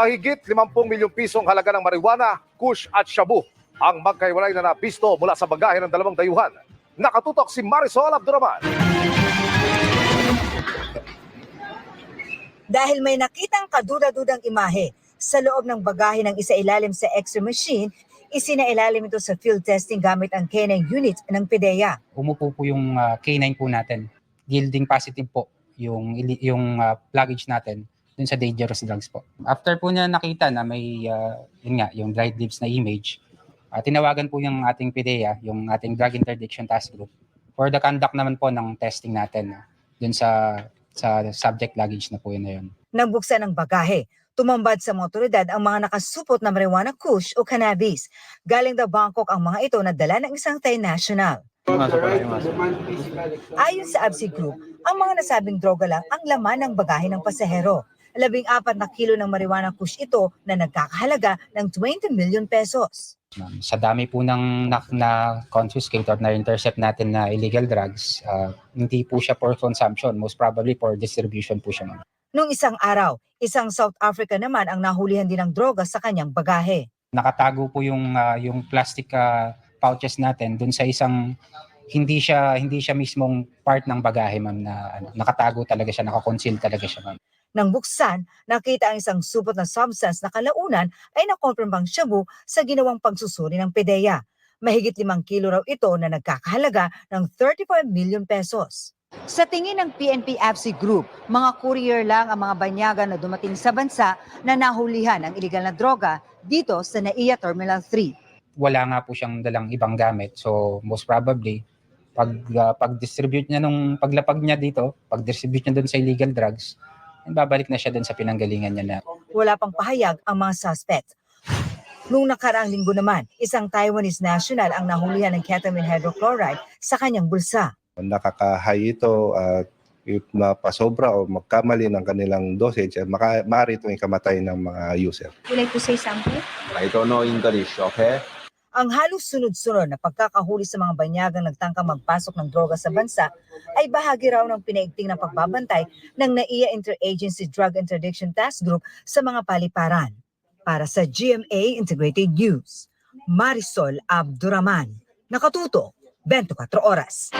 Mahigit 50 milyong pisong halaga ng marijuana, kush at shabu ang magkahiwalay na napisto mula sa bagahe ng dalawang dayuhan. Nakatutok si Marisol Abduraman. Dahil may nakitang kaduda-dudang imahe sa loob ng bagahe ng isa ilalim sa X-ray machine, isinailalim ito sa field testing gamit ang K9 unit ng PDEA. Umupo po yung K9 po natin. Yielding positive po yung luggage natin dun sa dangerous drugs po. After po niya nakita na may yung dried lips na image, tinawagan po yung ating PDEA, yung ating Drug Interdiction Task Group, for the conduct naman po ng testing natin dun sa subject luggage na po yun na yun. Nang buksan ng bagahe, tumambad sa mga otoridad ang mga nakasupot na marijuana kush o cannabis. Galing daw Bangkok ang mga ito na dala ng isang Thai national. Ayon sa ABSI Group, ang mga nasabing droga lang ang laman ng bagahe ng pasahero. 14 na kilo ng marijuana kush ito na nagkakahalaga ng 20 million pesos. Sa dami po ng na-confiscate or na-intercept natin na illegal drugs, hindi po siya for consumption, most probably for distribution po siya. Nung isang araw, isang South Africa naman ang nahulihan din ng droga sa kanyang bagahe. Nakatago po yung plastic pouches natin dun sa isang hindi siya mismong part ng bagahe, ma'am, na nakatago talaga siya, nakakonceal talaga siya, ma'am. Nang buksan, nakita ang isang supot na substance na kalaunan ay nakonfirmang shabu sa ginawang pagsusuri ng PDEA. Mahigit 5 kilo raw ito na nagkakahalaga ng 35 million pesos. Sa tingin ng PNP AFC Group, mga courier lang ang mga banyaga na dumating sa bansa na nahulihan ng illegal na droga dito sa NAIA Terminal 3. Wala nga po siyang dalang ibang gamit. So most probably, pag-distribute niya paglapag niya dito, pag-distribute niya doon sa illegal drugs, babalik na siya doon sa pinanggalingan niya na. Wala pang pahayag ang mga suspect. Noong nakaraang linggo naman, isang Taiwanese national ang nahulihan ng ketamine hydrochloride sa kanyang bulsa. Nakaka-high ito at if mapasobra o magkamali ng kanilang dosage, maaari itong ikamatay ng mga user. Would you like to say something? I don't know English, okay? Ang halos sunod-sunod na pagkakahuli sa mga banyagang nagtangkang magpasok ng droga sa bansa ay bahagi raw ng pinaigting na pagbabantay ng NAIA Interagency Drug Interdiction Task Group sa mga paliparan. Para sa GMA Integrated News, Marisol Abduraman. Nakatutok, 24 oras.